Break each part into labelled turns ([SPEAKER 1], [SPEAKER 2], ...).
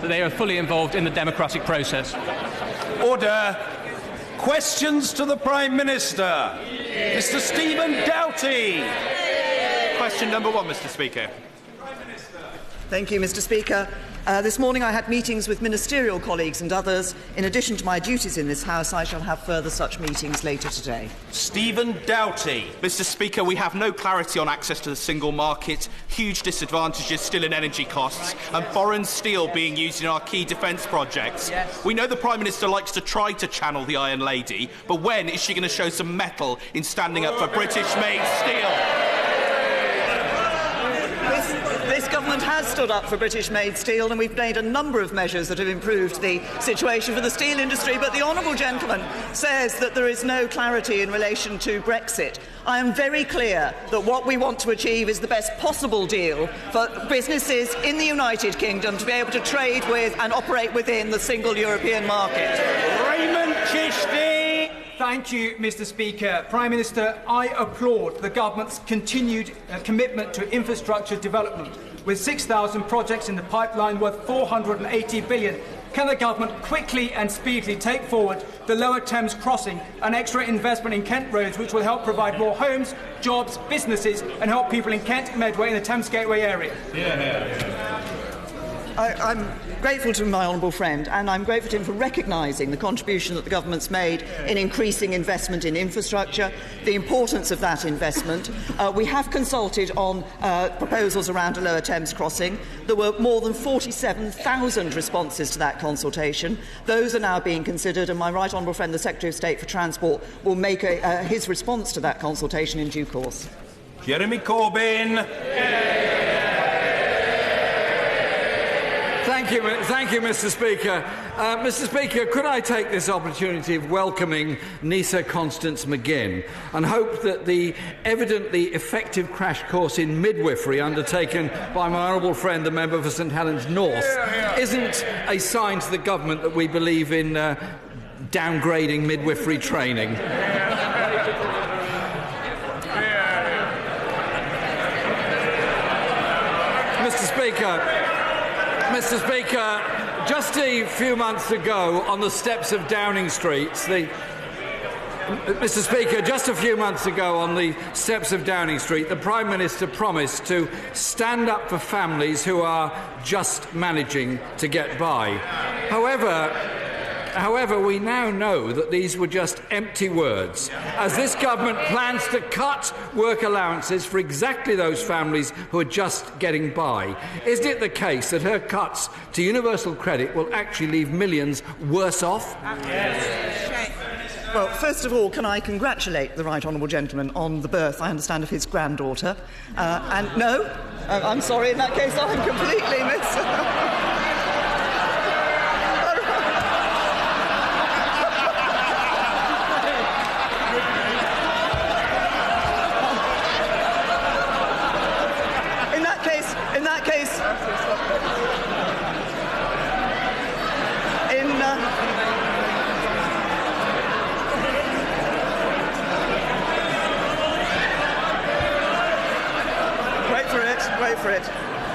[SPEAKER 1] that they are fully involved in the democratic process.
[SPEAKER 2] Order. Questions to the Prime Minister. Mr. Stephen Doughty.
[SPEAKER 3] Question number 1, Mr. Speaker.
[SPEAKER 4] Thank you, Mr. Speaker. This morning I had meetings with ministerial colleagues and others. In addition to my duties in this House, I shall have further such meetings later today.
[SPEAKER 2] Stephen Doughty.
[SPEAKER 3] Mr. Speaker, we have no clarity on access to the single market, huge disadvantages still in energy costs, and foreign steel being used in our key defence projects.
[SPEAKER 1] Yes.
[SPEAKER 3] We know the Prime Minister likes to try to channel the Iron Lady, but when is she going to show some mettle in standing up for British-made steel?
[SPEAKER 4] This government has stood up for British-made steel, and we've made a number of measures that have improved the situation for the steel industry, but the honourable gentleman says that there is no clarity in relation to Brexit. I am very clear that what we want to achieve is the best possible deal for businesses in the United Kingdom to be able to trade with and operate within the single European market.
[SPEAKER 2] Raymond Chishti.
[SPEAKER 5] Thank you, Mr. Speaker. Prime Minister, I applaud the government's continued commitment to infrastructure development. With 6,000 projects in the pipeline worth £480 billion, can the government quickly and speedily take forward the Lower Thames Crossing and extra investment in Kent roads, which will help provide more homes, jobs, businesses, and help people in Kent, Medway and the Thames Gateway area?
[SPEAKER 4] I'm grateful to my honourable friend, and I'm grateful to him for recognising the contribution that the government's made in increasing investment in infrastructure, the importance of that investment. We have consulted on proposals around a Lower Thames crossing. There were more than 47,000 responses to that consultation. Those are now being considered, and my right honourable friend, the Secretary of State for Transport, will make his response to that consultation in due course.
[SPEAKER 2] Jeremy Corbyn.
[SPEAKER 6] Thank you, Mr. Speaker. Mr. Speaker, could I take this opportunity of welcoming Nisa Constance McGinn and hope that the evidently effective crash course in midwifery undertaken by my honourable friend, the member for St Helens North, isn't a sign to the government that we believe in downgrading midwifery training? Mr. Speaker, just a few months ago on the steps of Downing Street, the Prime Minister promised to stand up for families who are just managing to get by. However, we now know that these were just empty words, as this government plans to cut work allowances for exactly those families who are just getting by. Isn't it the case that her cuts to universal credit will actually leave millions worse off?
[SPEAKER 4] Yes. Well, first of all, can I congratulate the right honourable gentleman on the birth, I understand, of his granddaughter? I'm sorry, in that case I'm completely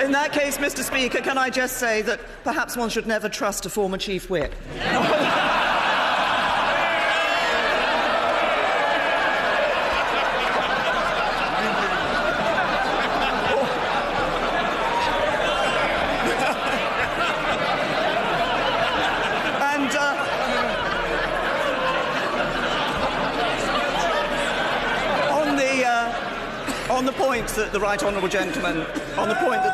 [SPEAKER 4] In that case, Mr. Speaker, can I just say that perhaps one should never trust a former Chief Whip? On the point that the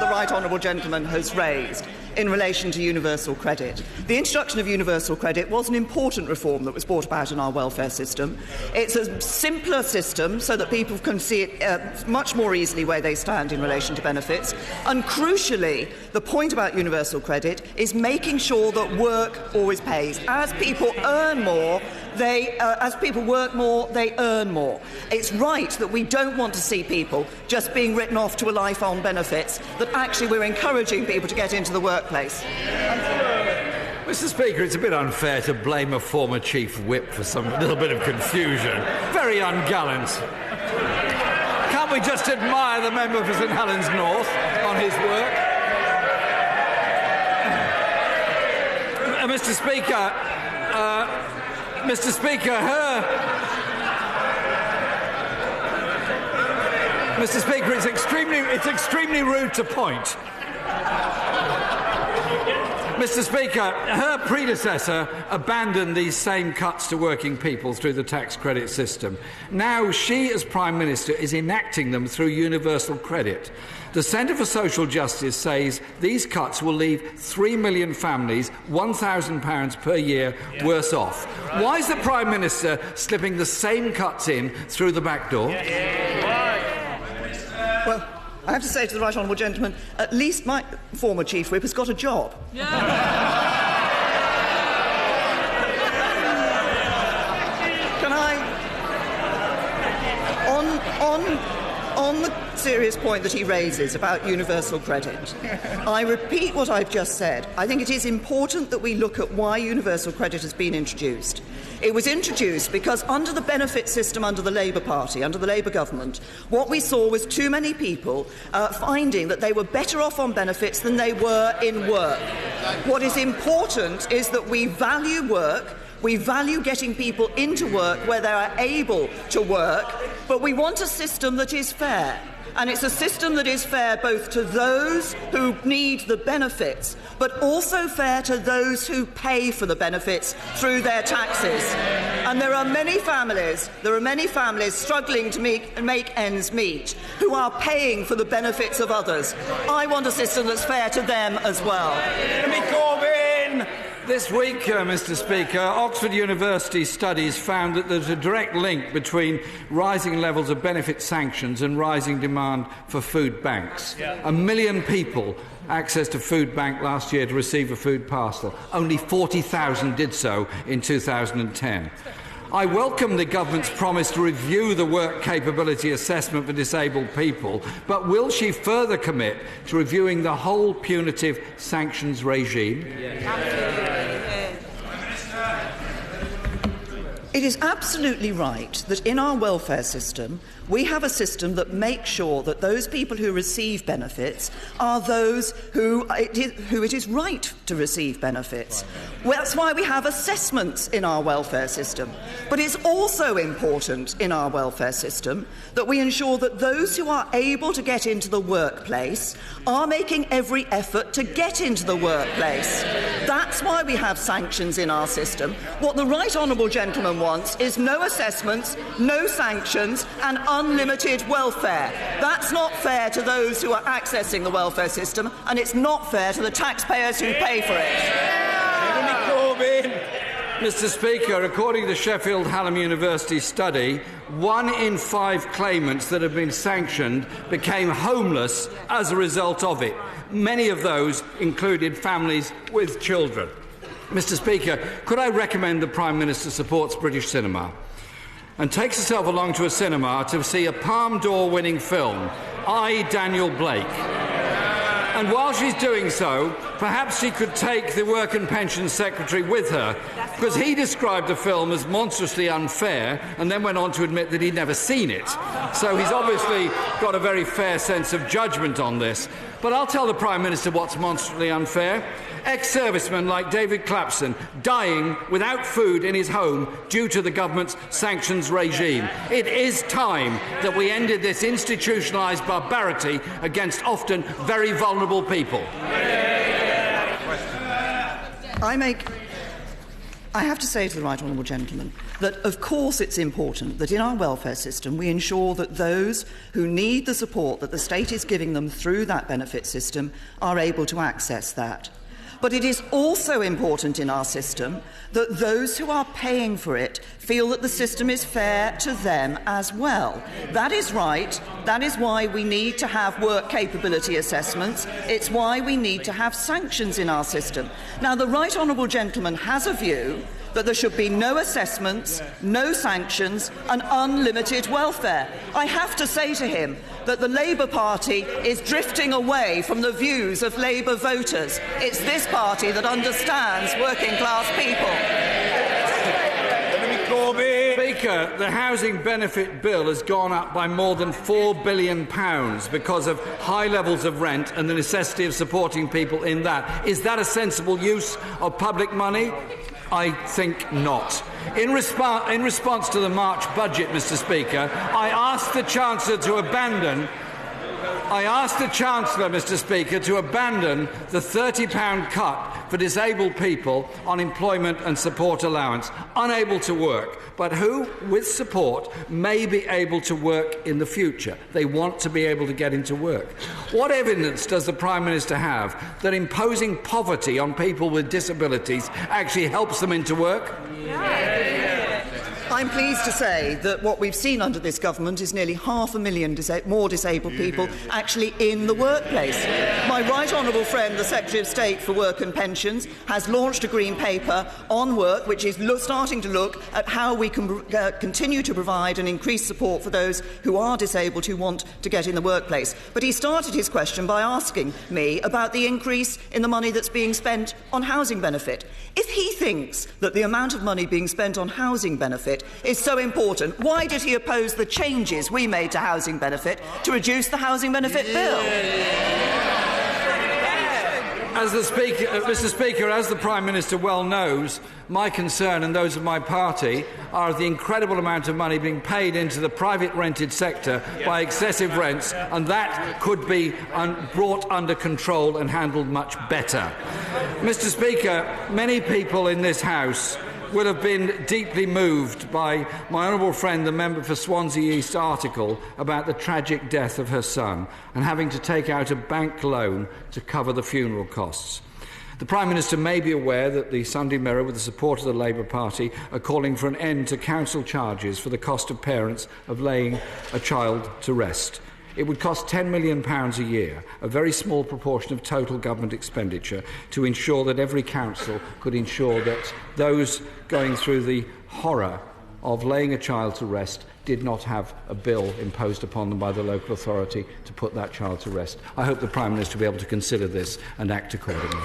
[SPEAKER 4] right honourable gentleman has raised in relation to universal credit, the introduction of universal credit was an important reform that was brought about in our welfare system. It's a simpler system so that people can see it much more easily where they stand in relation to benefits. And crucially, the point about universal credit is making sure that work always pays. As people earn more, as people work more, they earn more. It's right that we don't want to see people just being written off to a life on benefits, that actually we're encouraging people to get into the workplace.
[SPEAKER 6] Mr. Speaker, it's a bit unfair to blame a former Chief Whip for some little bit of confusion. Very ungallant. Can't we just admire the member for St Helens North on his work? Mr. Speaker, Mr. Speaker, it's extremely rude to point. Mr. Speaker, her predecessor abandoned these same cuts to working people through the tax credit system. Now she, as Prime Minister, is enacting them through universal credit. The Centre for Social Justice says these cuts will leave 3 million families £1,000 per year worse off. Why is the Prime Minister slipping the same cuts in through the back door?
[SPEAKER 4] Well, I have to say to the right honourable gentleman, at least my former Chief Whip has got a job. Can I, on the serious point that he raises about universal credit, I repeat what I've just said. I think it is important that we look at why universal credit has been introduced. It was introduced because under the benefit system under the Labour Party, under the Labour government, what we saw was too many people finding that they were better off on benefits than they were in work. What is important is that we value work, we value getting people into work where they are able to work, but we want a system that is fair. And it's a system that is fair both to those who need the benefits, but also fair to those who pay for the benefits through their taxes. And there are many families struggling to make ends meet who are paying for the benefits of others. I want a system that's fair to them as well.
[SPEAKER 2] Jeremy Corbyn!
[SPEAKER 6] This week, Mr. Speaker, Oxford University studies found that there's a direct link between rising levels of benefit sanctions and rising demand for food banks. 1 million people accessed a food bank last year to receive a food parcel. Only 40,000 did so in 2010. I welcome the government's promise to review the work capability assessment for disabled people, but will she further commit to reviewing the whole punitive sanctions regime?
[SPEAKER 4] It is absolutely right that in our welfare system, we have a system that makes sure that those people who receive benefits are those who it is right to receive benefits. Well, that's why we have assessments in our welfare system. But it's also important in our welfare system that we ensure that those who are able to get into the workplace are making every effort to get into the workplace. That's why we have sanctions in our system. What the right honourable gentleman wants is no assessments, no sanctions and unlimited welfare. That's not fair to those who are accessing the welfare system, and it's not fair to the taxpayers who pay for it.
[SPEAKER 2] Jeremy Corbyn!
[SPEAKER 6] Mr. Speaker, according to the Sheffield Hallam University study, 1 in 5 claimants that have been sanctioned became homeless as a result of it. Many of those included families with children. Mr. Speaker, could I recommend the Prime Minister supports British cinema and takes herself along to a cinema to see a Palme d'Or winning film, I, Daniel Blake. And while she's doing so, perhaps she could take the Work and Pensions Secretary with her, because he described the film as monstrously unfair and then went on to admit that he'd never seen it. So he's obviously got a very fair sense of judgment on this. But I'll tell the Prime Minister what's monstrously unfair. Ex-servicemen like David Clapson dying without food in his home due to the government's sanctions regime. It is time that we ended this institutionalised barbarity against often very vulnerable people.
[SPEAKER 4] I have to say to the right honourable gentleman that, of course, it's important that in our welfare system we ensure that those who need the support that the state is giving them through that benefit system are able to access that. But it is also important in our system that those who are paying for it feel that the system is fair to them as well. That is right. That is why we need to have work capability assessments. It's why we need to have sanctions in our system. Now, the right honourable gentleman has a view that there should be no assessments, no sanctions and unlimited welfare. I have to say to him that the Labour Party is drifting away from the views of Labour voters. It's this party that understands working-class people.
[SPEAKER 6] Speaker, the housing benefit bill has gone up by more than £4 billion because of high levels of rent and the necessity of supporting people in that. Is that a sensible use of public money? I think not. In response to the March budget, Mr. Speaker, I asked the Chancellor, Mr. Speaker, to abandon the £30 cut for disabled people on employment and support allowance, unable to work, but who, with support, may be able to work in the future. They want to be able to get into work. What evidence does the Prime Minister have that imposing poverty on people with disabilities actually helps them into work?
[SPEAKER 4] I'm pleased to say that what we've seen under this government is nearly 500,000 more disabled people actually in the workplace. My right honourable friend, the Secretary of State for Work and Pensions, has launched a green paper on work which is starting to look at how we can continue to provide and increase support for those who are disabled who want to get in the workplace. But he started his question by asking me about the increase in the money that's being spent on housing benefit. If he thinks that the amount of money being spent on housing benefit is so important, why did he oppose the changes we made to housing benefit to reduce the housing benefit bill?
[SPEAKER 6] Mr. Speaker, as the Prime Minister well knows, my concern and those of my party are the incredible amount of money being paid into the private rented sector by excessive rents, and that could be brought under control and handled much better. Mr. Speaker, many people in this House would have been deeply moved by my honourable friend, the member for Swansea East, article about the tragic death of her son and having to take out a bank loan to cover the funeral costs. The Prime Minister may be aware that the Sunday Mirror, with the support of the Labour Party, are calling for an end to council charges for the cost of parents of laying a child to rest. It would cost £10 million a year, a very small proportion of total government expenditure, to ensure that every council could ensure that those going through the horror of laying a child to rest did not have a bill imposed upon them by the local authority to put that child to rest. I hope the Prime Minister will be able to consider this and act accordingly.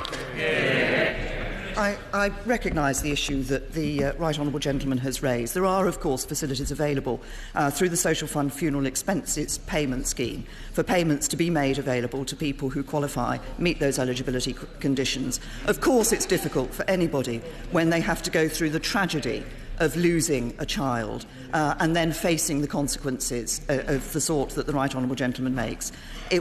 [SPEAKER 4] I recognise the issue that the Right Honourable Gentleman has raised. There are, of course, facilities available through the Social Fund Funeral Expenses Payment Scheme for payments to be made available to people who qualify, meet those eligibility conditions. Of course, it's difficult for anybody when they have to go through the tragedy of losing a child and then facing the consequences of the sort that the Right Honourable Gentleman makes.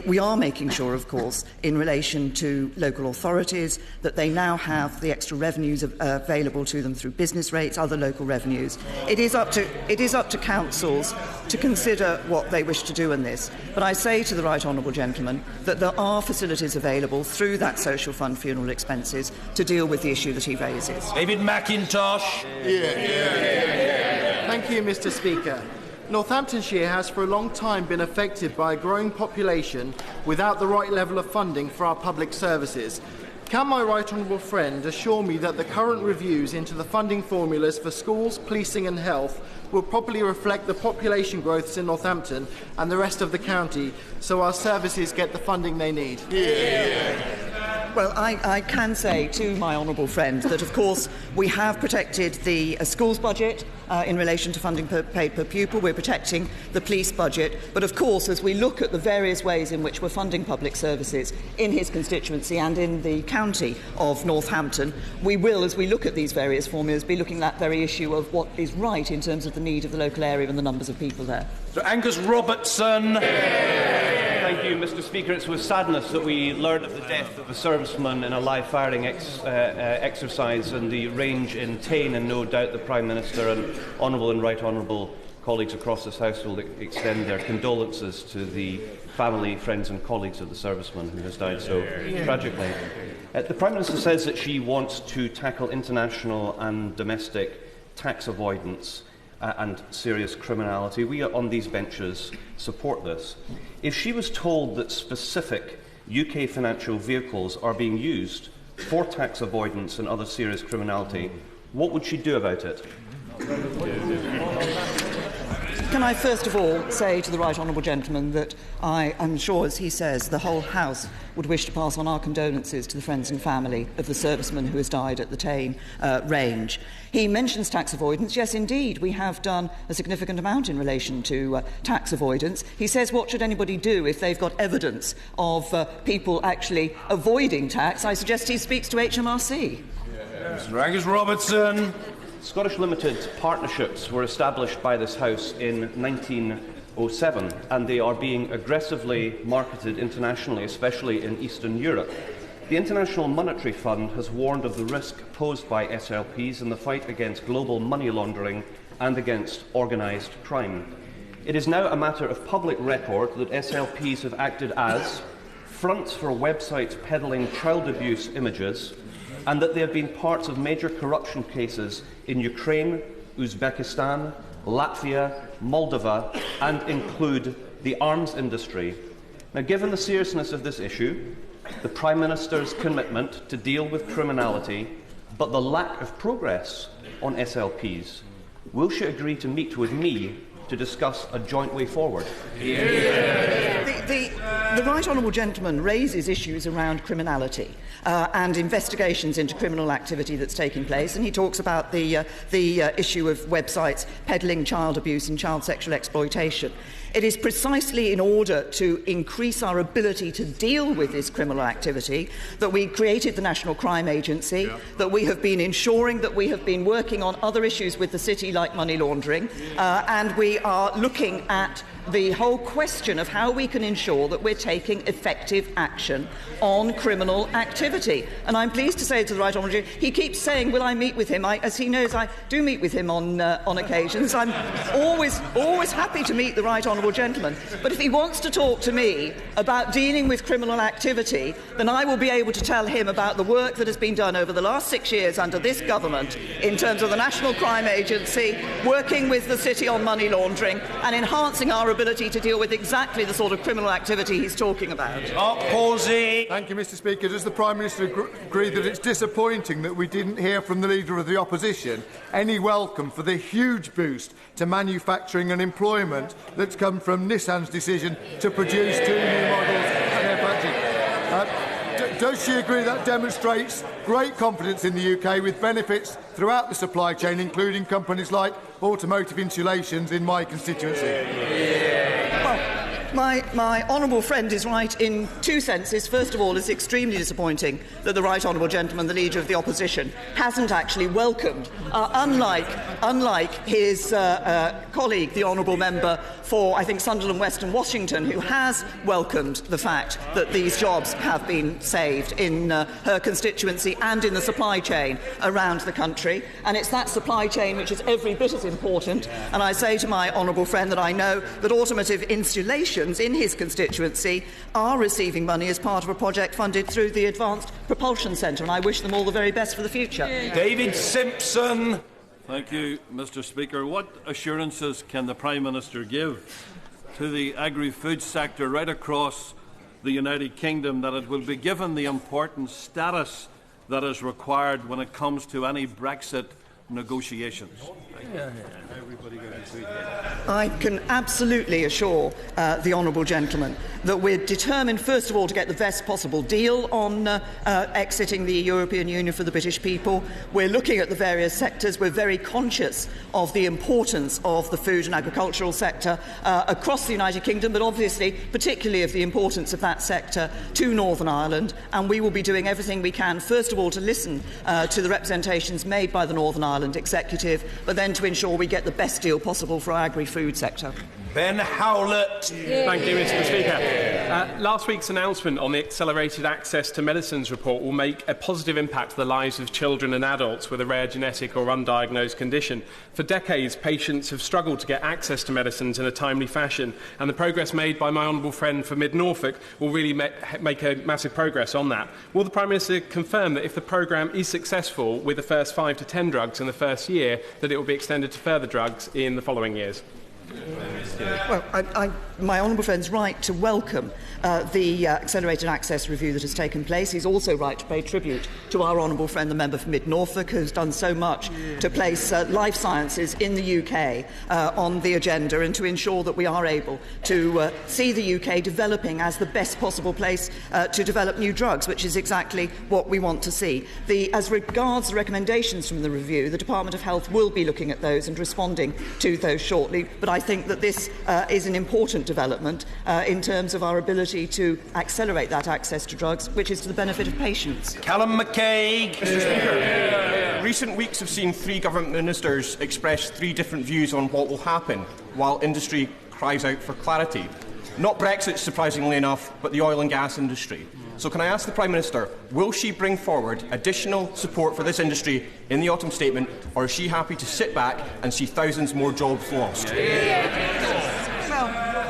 [SPEAKER 4] We are making sure, of course, in relation to local authorities, that they now have the extra revenues available to them through business rates, other local revenues. It is up to councils to consider what they wish to do in this. But I say to the Right Honourable Gentleman that there are facilities available through that Social Fund Funeral Expenses to deal with the issue that he raises.
[SPEAKER 2] David McIntosh.
[SPEAKER 7] Thank you, Mr. Speaker. Northamptonshire has for a long time been affected by a growing population without the right level of funding for our public services. Can my right honourable friend assure me that the current reviews into the funding formulas for schools, policing and health will properly reflect the population growths in Northampton and the rest of the county, so our services get the funding they need?
[SPEAKER 4] Well, I can say to my honourable friend that, of course, we have protected the schools budget in relation to funding paid per pupil. We're protecting the police budget. But, of course, as we look at the various ways in which we're funding public services in his constituency and in the county of Northampton, we will, as we look at these various formulas, be looking at that very issue of what is right in terms of the need of the local area and the numbers of people there.
[SPEAKER 2] So Angus Robertson.
[SPEAKER 1] Thank you, Mr. Speaker. It's with sadness that we learned of the death of a serviceman in a live firing exercise, and the range in Tain, and no doubt the Prime Minister and honourable and right honourable colleagues across this House will extend their condolences to the family, friends and colleagues of the serviceman who has died so tragically. The Prime Minister says that she wants to tackle international and domestic tax avoidance and serious criminality. We on these benches support this. If she was told that specific UK financial vehicles are being used for tax avoidance and other serious criminality, what would she do about it?
[SPEAKER 4] Can I first of all say to the right honourable gentleman that I am sure, as he says, the whole House would wish to pass on our condolences to the friends and family of the serviceman who has died at the Tain range. He mentions tax avoidance. Yes, indeed, we have done a significant amount in relation to tax avoidance. He says, what should anybody do if they've got evidence of people actually avoiding tax? I suggest he speaks to HMRC.
[SPEAKER 2] Mr. Angus Robertson.
[SPEAKER 1] Scottish Limited partnerships were established by this House in 1907, and they are being aggressively marketed internationally, especially in Eastern Europe. The International Monetary Fund has warned of the risk posed by SLPs in the fight against global money laundering and against organised crime. It is now a matter of public record that SLPs have acted as fronts for websites peddling child abuse images, and that they have been parts of major corruption cases in Ukraine, Uzbekistan, Latvia, Moldova, and include the arms industry. Now, given the seriousness of this issue, the Prime Minister's commitment to deal with criminality, but the lack of progress on SLPs, will she agree to meet with me to discuss a joint way forward?
[SPEAKER 4] The right honourable gentleman raises issues around criminality and investigations into criminal activity that's taking place, and he talks about the issue of websites peddling child abuse and child sexual exploitation. It is precisely in order to increase our ability to deal with this criminal activity that we created the National Crime Agency, that we have been ensuring that we have been working on other issues with the City like money laundering, and we are looking at the whole question of how we can ensure that we're taking effective action on criminal activity. And I'm pleased to say to the right honourable, he keeps saying, will I meet with him? As he knows, I do meet with him on occasions. I'm always happy to meet the right honourable gentleman. But if he wants to talk to me about dealing with criminal activity, then I will be able to tell him about the work that has been done over the last 6 years under this government in terms of the National Crime Agency, working with the City on money laundering and enhancing our ability to deal with exactly the sort of criminal activity he's talking about.
[SPEAKER 2] Posey.
[SPEAKER 7] Thank you, Mr. Speaker. Does the Prime Minister agree that it's disappointing that we didn't hear from the Leader of the Opposition any welcome for the huge boost to manufacturing and employment that's come from Nissan's decision to produce 2 new models at their factory? Does she agree that demonstrates great confidence in the UK with benefits throughout the supply chain, including companies like Automotive Insulations in my constituency?
[SPEAKER 4] My honourable friend is right in 2 senses. First of all, it's extremely disappointing that the right honourable gentleman, the Leader of the Opposition, hasn't actually welcomed, unlike his colleague, the honourable member for, I think, Sunderland West and Washington, who has welcomed the fact that these jobs have been saved in her constituency and in the supply chain around the country. And it's that supply chain which is every bit as important. And I say to my honourable friend that I know that Automotive Insulations in his constituency are receiving money as part of a project funded through the Advanced Propulsion Centre, and I wish them all the very best for the future.
[SPEAKER 2] David Simpson.
[SPEAKER 8] Thank you, Mr. Speaker. What assurances can the Prime Minister give to the agri-food sector right across the United Kingdom that it will be given the important status that is required when it comes to any Brexit negotiations?
[SPEAKER 4] I can absolutely assure the honourable gentleman that we're determined, first of all, to get the best possible deal on exiting the European Union for the British people. We're looking at the various sectors. We're very conscious of the importance of the food and agricultural sector across the United Kingdom, but obviously particularly of the importance of that sector to Northern Ireland. And we will be doing everything we can, first of all, to listen to the representations made by the Northern Ireland Executive, but then to ensure we get the best deal possible for our agri-food sector.
[SPEAKER 2] Ben Howlett.
[SPEAKER 9] Thank you, Mr. Speaker. Last week's announcement on the Accelerated Access to Medicines report will make a positive impact to the lives of children and adults with a rare genetic or undiagnosed condition. For decades, patients have struggled to get access to medicines in a timely fashion, and the progress made by my honourable friend for Mid-Norfolk will really make a massive progress on that. Will the Prime Minister confirm that if the programme is successful with the first 5 to 10 drugs in the first year, that it will be extended to further drugs in the following years?
[SPEAKER 4] Well, my honourable friend's right to welcome the accelerated access review that has taken place. He's also right to pay tribute to our honourable friend, the member for Mid-Norfolk, who's done so much to place life sciences in the UK on the agenda and to ensure that we are able to see the UK developing as the best possible place to develop new drugs, which is exactly what we want to see. As regards the recommendations from the review, the Department of Health will be looking at those and responding to those shortly, but I think that this is an important development in terms of our ability to accelerate that access to drugs, which is to the benefit of patients.
[SPEAKER 2] Callum McCaig.
[SPEAKER 10] Mr. Speaker, recent weeks have seen 3 government ministers express 3 different views on what will happen, while industry cries out for clarity. Not Brexit, surprisingly enough, but the oil and gas industry. So can I ask the Prime Minister, will she bring forward additional support for this industry in the autumn statement, or is she happy to sit back and see thousands more jobs lost?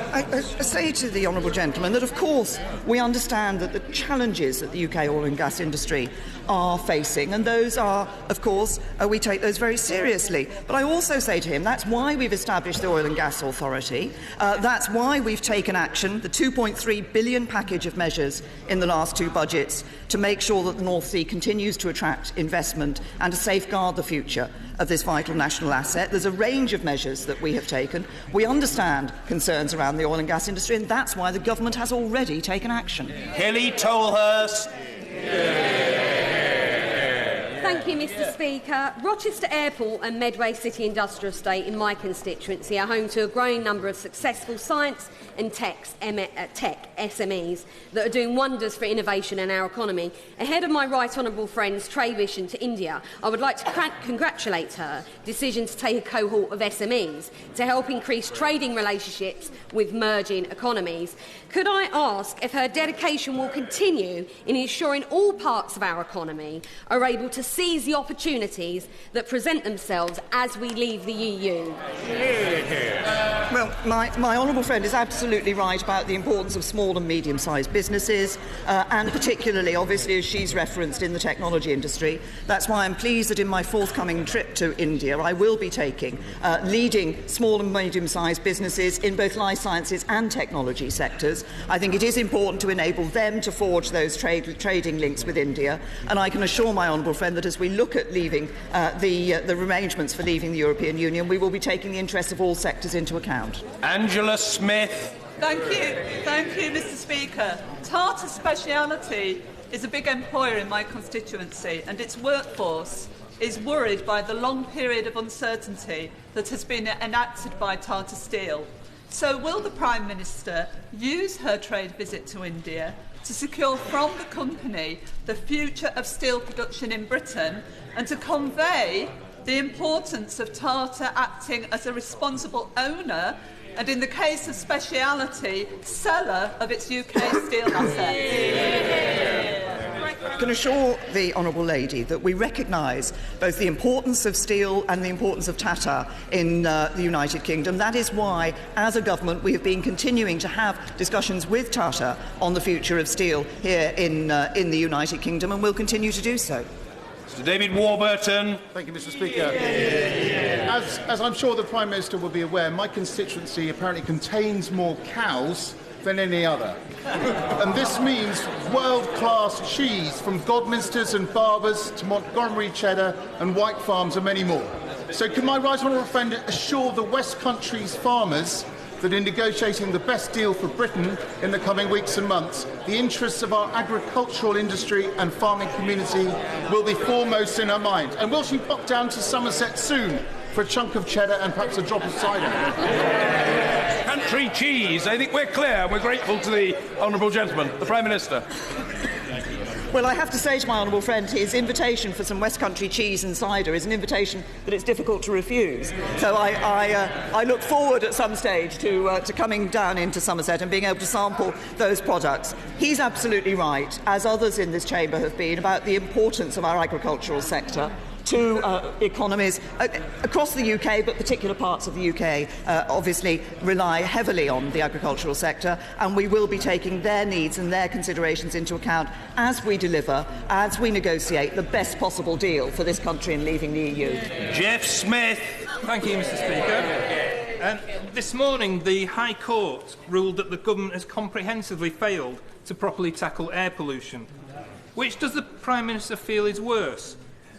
[SPEAKER 4] I say to the honourable gentleman that, of course, we understand that the challenges that the UK oil and gas industry are facing, and those are, of course, we take those very seriously. But I also say to him that's why we've established the Oil and Gas Authority. That's why we've taken action, the £2.3 billion package of measures in the last 2 budgets, to make sure that the North Sea continues to attract investment and to safeguard the future of this vital national asset. There's a range of measures that we have taken. We understand concerns around the oil and gas industry, and that's why the government has already taken action.
[SPEAKER 2] Hilly Tolhurst.
[SPEAKER 11] Thank you, Mr. Speaker. Rochester Airport and Medway City Industrial Estate in my constituency are home to a growing number of successful science and tech SMEs that are doing wonders for innovation in our economy. Ahead of my right honourable friend's trade mission to India, I would like to congratulate her decision to take a cohort of SMEs to help increase trading relationships with merging economies. Could I ask if her dedication will continue in ensuring all parts of our economy are able to seize the opportunities that present themselves as we leave the EU?
[SPEAKER 4] Well, my honourable friend is absolutely right about the importance of small and medium-sized businesses, and particularly, obviously, as she's referenced, in the technology industry. That's why I'm pleased that in my forthcoming trip to India, I will be taking leading small and medium-sized businesses in both life sciences and technology sectors. I think it is important to enable them to forge those trading links with India, and I can assure my honourable friend that as we look at leaving the arrangements for leaving the European Union, we will be taking the interests of all sectors into account.
[SPEAKER 2] Angela Smith.
[SPEAKER 12] Thank you, Mr. Speaker. Tata Speciality is a big employer in my constituency, and its workforce is worried by the long period of uncertainty that has been enacted by Tata Steel. So will the Prime Minister use her trade visit to India to secure from the company the future of steel production in Britain and to convey the importance of Tata acting as a responsible owner and, in the case of Speciality, seller of its UK steel assets?
[SPEAKER 4] I can assure the honourable lady that we recognise both the importance of steel and the importance of Tata in the United Kingdom. That is why, as a government, we have been continuing to have discussions with Tata on the future of steel here in the United Kingdom, and will continue to do so.
[SPEAKER 2] Mr. David Warburton.
[SPEAKER 7] Thank you, Mr. Speaker. As I'm sure the Prime Minister will be aware, my constituency apparently contains more cows than any other. And this means world-class cheese from Godminsters and Barbers to Montgomery Cheddar and White Farms and many more. So can my right honourable friend assure the West Country's farmers that in negotiating the best deal for Britain in the coming weeks and months, the interests of our agricultural industry and farming community will be foremost in her mind? And will she pop down to Somerset soon for a chunk of cheddar and perhaps a drop of cider?
[SPEAKER 2] Country cheese. I think we're clear. We're grateful to the honourable gentleman, the Prime Minister.
[SPEAKER 4] Well, I have to say to my honourable friend, his invitation for some West Country cheese and cider is an invitation that it's difficult to refuse. So I look forward at some stage to coming down into Somerset and being able to sample those products. He's absolutely right, as others in this chamber have been, about the importance of our agricultural sector to economies across the UK, but particular parts of the UK obviously rely heavily on the agricultural sector, and we will be taking their needs and their considerations into account as we deliver, as we negotiate the best possible deal for this country in leaving the EU.
[SPEAKER 2] Jeff Smith.
[SPEAKER 13] Thank you, Mr. Speaker. This morning, the High Court ruled that the government has comprehensively failed to properly tackle air pollution. Which does the Prime Minister feel is worse?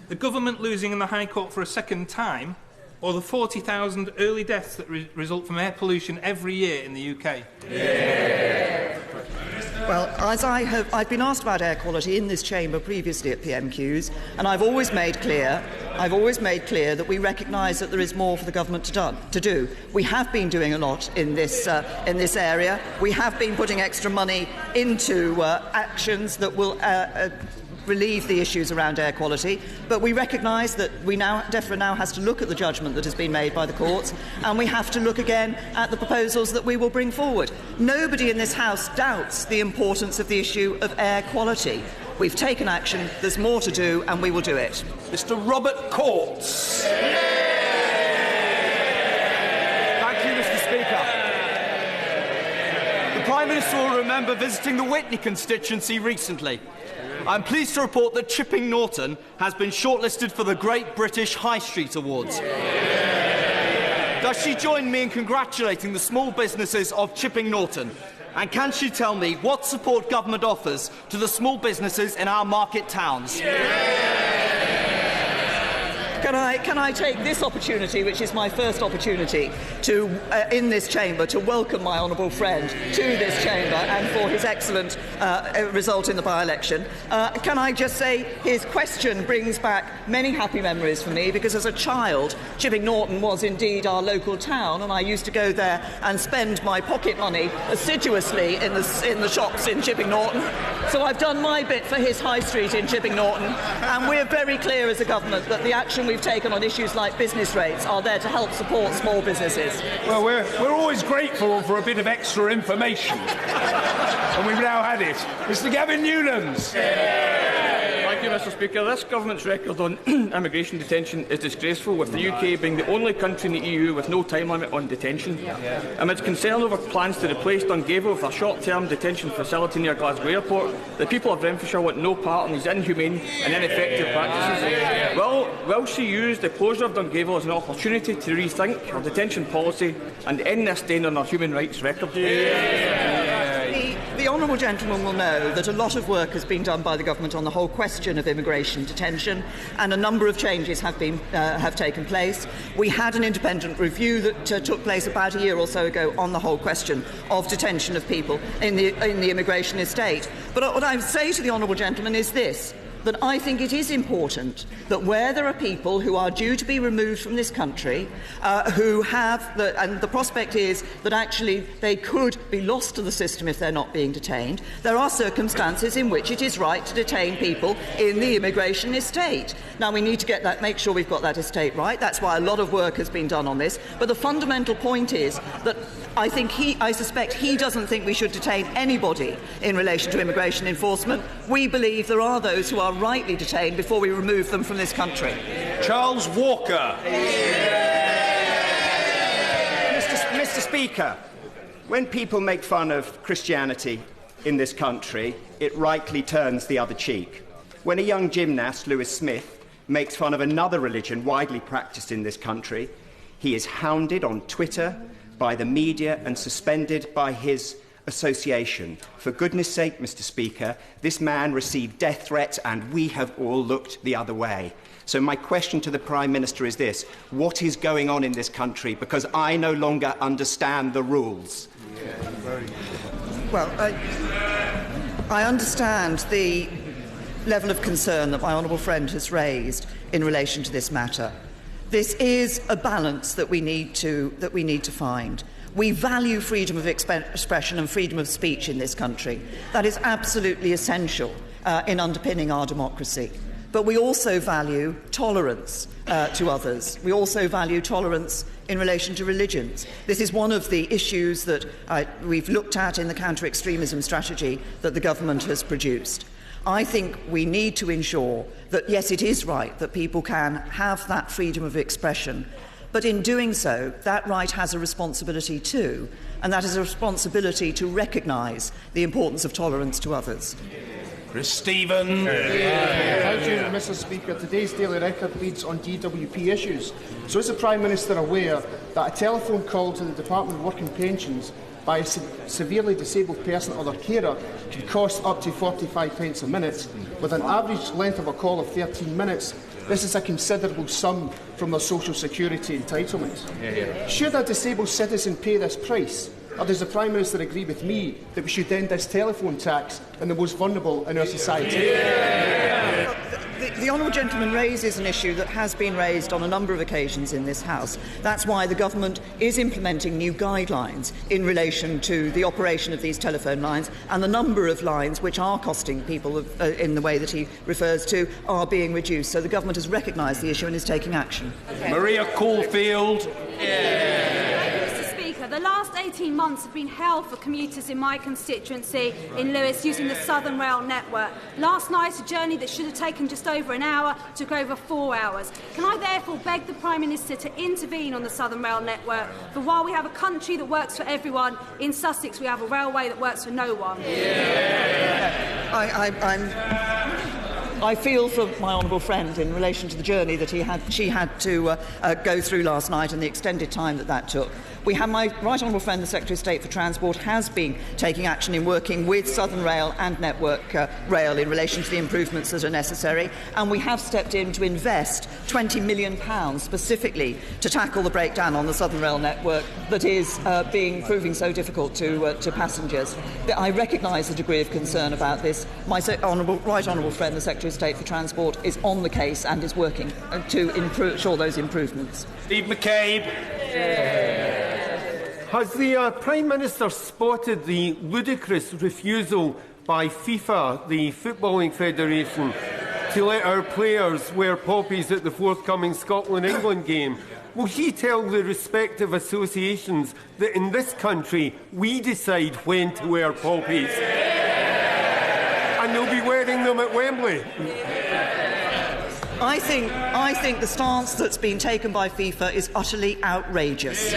[SPEAKER 13] The government losing in the High Court for a second time, or the 40,000 early deaths that result from air pollution every year in the UK?
[SPEAKER 4] Yeah. Well, as I've been asked about air quality in this chamber previously at PMQs, and I've always made clear that we recognise that there is more for the government to do. We have been doing a lot in this area. We have been putting extra money into actions that will relieve the issues around air quality, but we recognise that DEFRA now has to look at the judgment that has been made by the courts, and we have to look again at the proposals that we will bring forward. Nobody in this House doubts the importance of the issue of air quality. We've taken action, there's more to do, and we will do it.
[SPEAKER 2] Mr. Robert Courts.
[SPEAKER 14] Thank you, Mr. Speaker. The Prime Minister will remember visiting the Witney constituency recently. I'm pleased to report that Chipping Norton has been shortlisted for the Great British High Street Awards. Does she join me in congratulating the small businesses of Chipping Norton? And can she tell me what support government offers to the small businesses in our market towns?
[SPEAKER 4] Can I take this opportunity, which is my first opportunity to, in this chamber, to welcome my honourable friend to this chamber and for his excellent result in the by-election. Can I just say his question brings back many happy memories for me, because as a child, Chipping Norton was indeed our local town, and I used to go there and spend my pocket money assiduously in the shops in Chipping Norton. So I've done my bit for his high street in Chipping Norton, and we're very clear as a government that the action we've taken on issues like business rates are there to help support small businesses.
[SPEAKER 2] Well, we're always grateful for a bit of extra information. And we've now had it. Mr. Gavin Newlands.
[SPEAKER 15] Thank you, Mr. Speaker. This government's record on immigration detention is disgraceful, with the UK being the only country in the EU with no time limit on detention. Amidst concern over plans to replace Dungavel with a short-term detention facility near Glasgow Airport, the people of Renfrewshire want no part in these inhumane and ineffective practices. Will she use the closure of Dungavel as an opportunity to rethink her detention policy and end this stain on our human rights record?
[SPEAKER 4] The honourable gentleman will know that a lot of work has been done by the government on the whole question of immigration detention, and a number of changes have taken place. We had an independent review that took place about a year or so ago on the whole question of detention of people in the immigration estate. But what I would say to the honourable gentleman is this: that I think it is important that where there are people who are due to be removed from this country, and the prospect is that actually they could be lost to the system if they're not being detained, there are circumstances in which it is right to detain people in the immigration estate. Now, we need to make sure we've got that estate right. That's why a lot of work has been done on this. But the fundamental point is that I suspect he doesn't think we should detain anybody in relation to immigration enforcement. We believe there are those who are rightly detained before we remove them from this country.
[SPEAKER 2] Charles Walker.
[SPEAKER 14] Mr. Speaker, when people make fun of Christianity in this country, it rightly turns the other cheek. When a young gymnast, Lewis Smith, makes fun of another religion widely practiced in this country, he is hounded on Twitter by the media and suspended by his association. For goodness sake, Mr. Speaker, this man received death threats and we have all looked the other way. So my question to the Prime Minister is this: what is going on in this country? Because I no longer understand the rules.
[SPEAKER 4] Well, I understand the level of concern that my honourable friend has raised in relation to this matter. This is a balance that we need to find. We value freedom of expression and freedom of speech in this country. That is absolutely essential in underpinning our democracy. But we also value tolerance to others. We also value tolerance in relation to religions. This is one of the issues that we've looked at in the counter-extremism strategy that the government has produced. I think we need to ensure that, yes, it is right that people can have that freedom of expression, but in doing so, that right has a responsibility too, and that is a responsibility to recognise the importance of tolerance to others.
[SPEAKER 2] Chris Stephen.
[SPEAKER 7] Thank you, Mr. Speaker. Today's Daily Record leads on DWP issues. So is the Prime Minister aware that a telephone call to the Department of Work and Pensions by a severely disabled person or their carer can cost up to 45p a minute, with an average length of a call of 13 minutes? This is a considerable sum from their social security entitlement. Should a disabled citizen pay this price? Or does the Prime Minister agree with me that we should end this telephone tax on the most vulnerable in our society?
[SPEAKER 4] The honourable gentleman raises an issue that has been raised on a number of occasions in this House. That's why the government is implementing new guidelines in relation to the operation of these telephone lines, and the number of lines which are costing people in the way that he refers to are being reduced. So the government has recognised the issue and is taking action.
[SPEAKER 2] Maria Caulfield.
[SPEAKER 16] The last 18 months have been hell for commuters in my constituency in Lewes using the Southern Rail network. Last night, a journey that should have taken just over an hour took over 4 hours. Can I therefore beg the Prime Minister to intervene on the Southern Rail network? For while we have a country that works for everyone, in Sussex we have a railway that works for no one.
[SPEAKER 4] I feel for my honourable friend in relation to the journey that she had to go through last night and the extended time that took. We have my right honourable friend, the Secretary of State for Transport, has been taking action in working with Southern Rail and Network Rail in relation to the improvements that are necessary, and we have stepped in to invest £20 million specifically to tackle the breakdown on the Southern Rail network that is proving so difficult to passengers. I recognise the degree of concern about this. My right honourable friend, the Secretary of State for Transport, is on the case and is working to ensure those improvements.
[SPEAKER 2] Steve McCabe.
[SPEAKER 17] Has the Prime Minister spotted the ludicrous refusal by FIFA, the Footballing Federation, to let our players wear poppies at the forthcoming Scotland-England game? Will he tell the respective associations that in this country we decide when to wear poppies? And they'll be wearing them at Wembley.
[SPEAKER 4] I think the stance that's been taken by FIFA is utterly outrageous.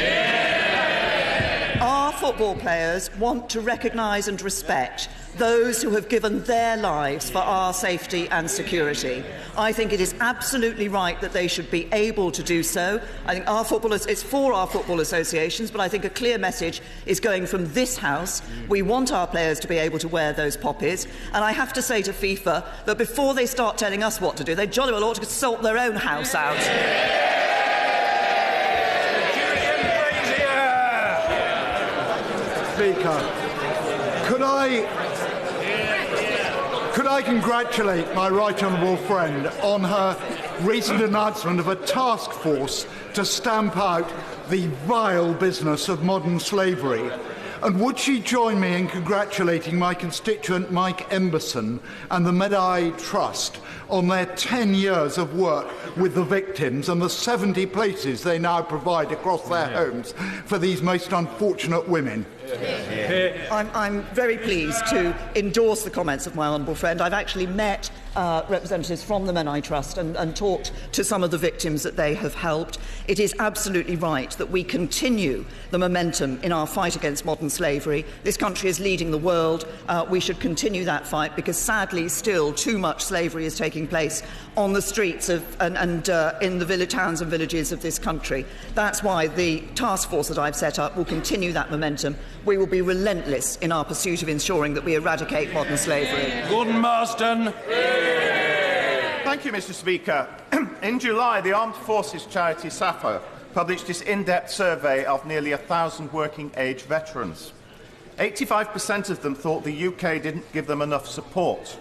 [SPEAKER 4] Our football players want to recognise and respect those who have given their lives for our safety and security. I think it is absolutely right that they should be able to do so. I think it's for our football associations, but I think a clear message is going from this House. We want our players to be able to wear those poppies, and I have to say to FIFA that before they start telling us what to do, they jolly well ought to sort their own house out.
[SPEAKER 18] Speaker, could I congratulate my right honourable friend on her recent announcement of a task force to stamp out the vile business of modern slavery? And would she join me in congratulating my constituent Mike Emberson and the Medai Trust on their 10 years of work with the victims and the 70 places they now provide across their homes for these most unfortunate women?
[SPEAKER 4] I'm very pleased to endorse the comments of my honourable friend. I've actually met representatives from the Menai Trust and talked to some of the victims that they have helped. It is absolutely right that we continue the momentum in our fight against modern slavery. This country is leading the world. We should continue that fight because sadly still too much slavery is taking place on the streets in the towns and villages of this country. That's why the task force that I've set up will continue that momentum. We will be relentless in our pursuit of ensuring that we eradicate modern slavery.
[SPEAKER 2] Gordon Marsden.
[SPEAKER 19] Thank you, Mr. Speaker. In July, the Armed Forces charity SAFO published its in-depth survey of nearly 1,000 working-age veterans. 85% of them thought the UK didn't give them enough support.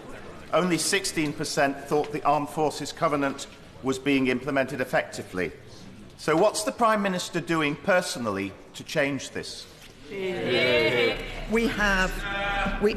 [SPEAKER 19] Only 16% thought the Armed Forces Covenant was being implemented effectively. So what's the Prime Minister doing personally to change this?
[SPEAKER 4] We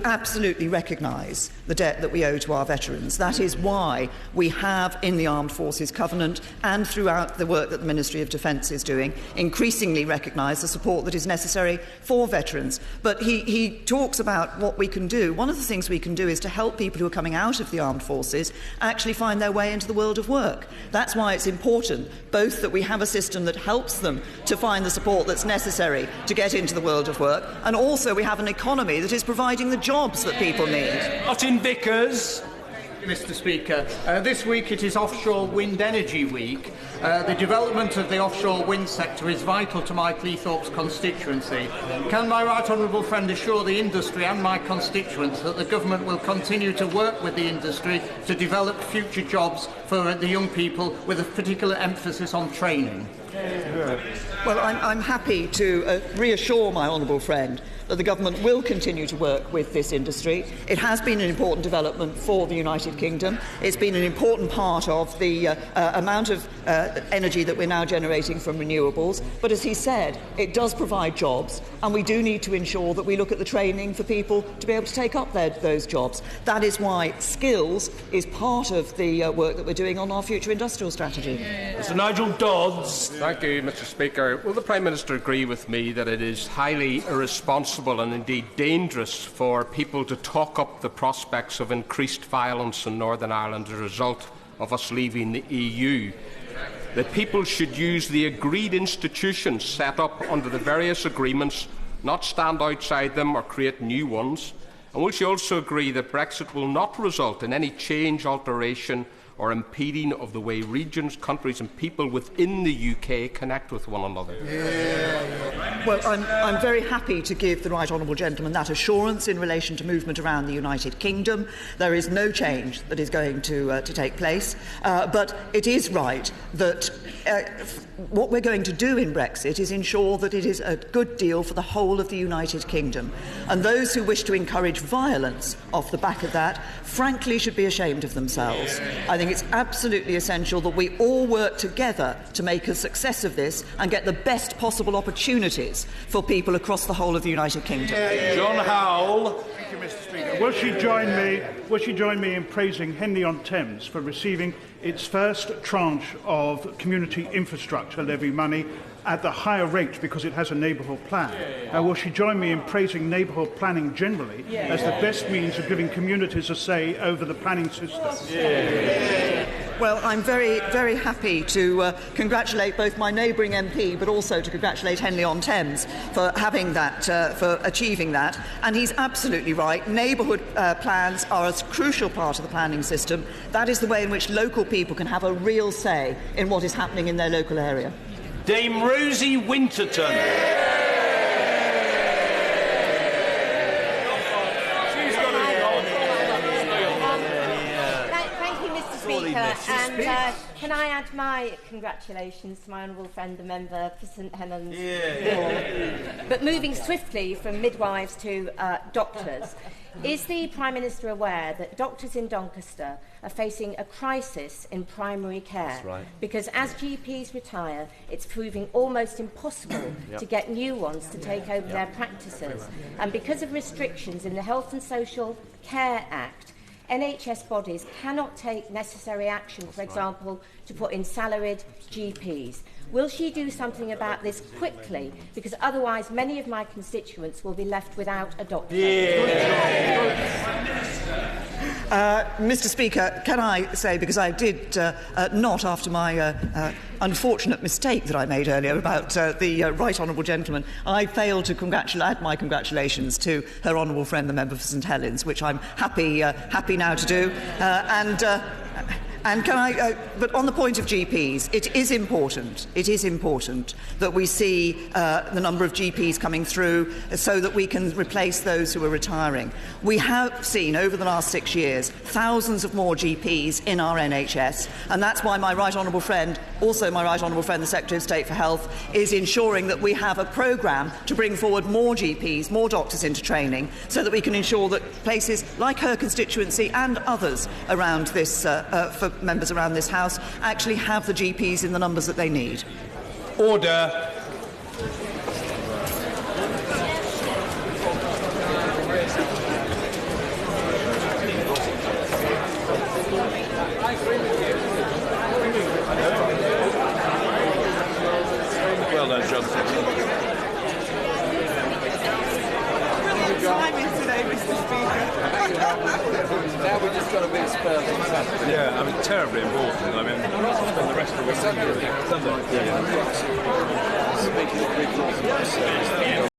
[SPEAKER 4] absolutely recognise the debt that we owe to our veterans. That is why we have, in the Armed Forces Covenant and throughout the work that the Ministry of Defence is doing, increasingly recognised the support that is necessary for veterans. But he talks about what we can do. One of the things we can do is to help people who are coming out of the armed forces actually find their way into the world of work. That's why it's important both that we have a system that helps them to find the support that's necessary to get into the world of work, and also we have an economy that is providing providing the jobs that people need.
[SPEAKER 2] Martin Vickers.
[SPEAKER 20] Mr. Speaker, this week it is Offshore Wind Energy Week. The development of the offshore wind sector is vital to my Cleethorpes constituency. Can my right honourable friend assure the industry and my constituents that the government will continue to work with the industry to develop future jobs for the young people with a particular emphasis on training?
[SPEAKER 4] Well, I'm happy to reassure my honourable friend that the government will continue to work with this industry. It has been an important development for the United Kingdom. It's been an important part of the amount of energy that we're now generating from renewables. But as he said, it does provide jobs, and we do need to ensure that we look at the training for people to be able to take up those jobs. That is why skills is part of the work that we're doing on our future industrial strategy.
[SPEAKER 2] Mr. Nigel Dodds.
[SPEAKER 21] Thank you, Mr. Speaker. Will the Prime Minister agree with me that it is highly irresponsible and indeed dangerous for people to talk up the prospects of increased violence in Northern Ireland as a result of us leaving the EU? That people should use the agreed institutions set up under the various agreements, not stand outside them or create new ones? And will she also agree that Brexit will not result in any change, alteration or impeding of the way regions, countries and people within the UK connect with one another?
[SPEAKER 4] Well, I'm very happy to give the right honourable gentleman that assurance in relation to movement around the United Kingdom. There is no change that is going to take place, but it is right that what we're going to do in Brexit is ensure that it is a good deal for the whole of the United Kingdom. And those who wish to encourage violence off the back of that, frankly, should be ashamed of themselves. I think it's absolutely essential that we all work together to make a success of this and get the best possible opportunities for people across the whole of the United Kingdom.
[SPEAKER 2] John Howell.
[SPEAKER 22] Thank you, Mr. Speaker. Will she join me in praising Henley-on-Thames for receiving its first tranche of community infrastructure levy money at the higher rate because it has a neighbourhood plan? Will she join me in praising neighbourhood planning generally as the best means of giving communities a say over the planning system?
[SPEAKER 4] Well, I'm very, very happy to congratulate both my neighbouring MP, but also to congratulate Henley-on-Thames for having that, for achieving that. And he's absolutely right. Neighbourhood plans are a crucial part of the planning system. That is the way in which local people can have a real say in what is happening in their local area.
[SPEAKER 2] Dame Rosie Winterton.
[SPEAKER 23] And can I add my congratulations to my honourable friend, the member for St Helens Hall. But moving swiftly from midwives to doctors, is the Prime Minister aware that doctors in Doncaster are facing a crisis in primary care?
[SPEAKER 1] That's right.
[SPEAKER 23] Because as GPs retire, it's proving almost impossible to get new ones to take over their practices. And because of restrictions in the Health and Social Care Act, NHS bodies cannot take necessary action, for example, to put in salaried GPs. Will she do something about this quickly? Because otherwise many of my constituents will be left without a doctor.
[SPEAKER 4] Mr. Speaker, can I say, because I did not, after my unfortunate mistake that I made earlier about the right honourable gentleman, I failed to add my congratulations to her honourable friend, the member for St Helens, which I'm happy now to do. And can I? But on the point of GPs, it is important that we see the number of GPs coming through so that we can replace those who are retiring. We have seen over the last 6 years thousands of more GPs in our NHS, and that's why my right honourable friend, also my right honourable friend, the Secretary of State for Health, is ensuring that we have a programme to bring forward more GPs, more doctors into training, so that we can ensure that places like her constituency and others around this, for members around this House, actually have the GPs in the numbers that they need.
[SPEAKER 2] Order. Well done, Johnson.
[SPEAKER 6] Now we just got a bit spurred.
[SPEAKER 2] Yeah, I mean, terribly important. I mean, spend the rest of the week. Sunday.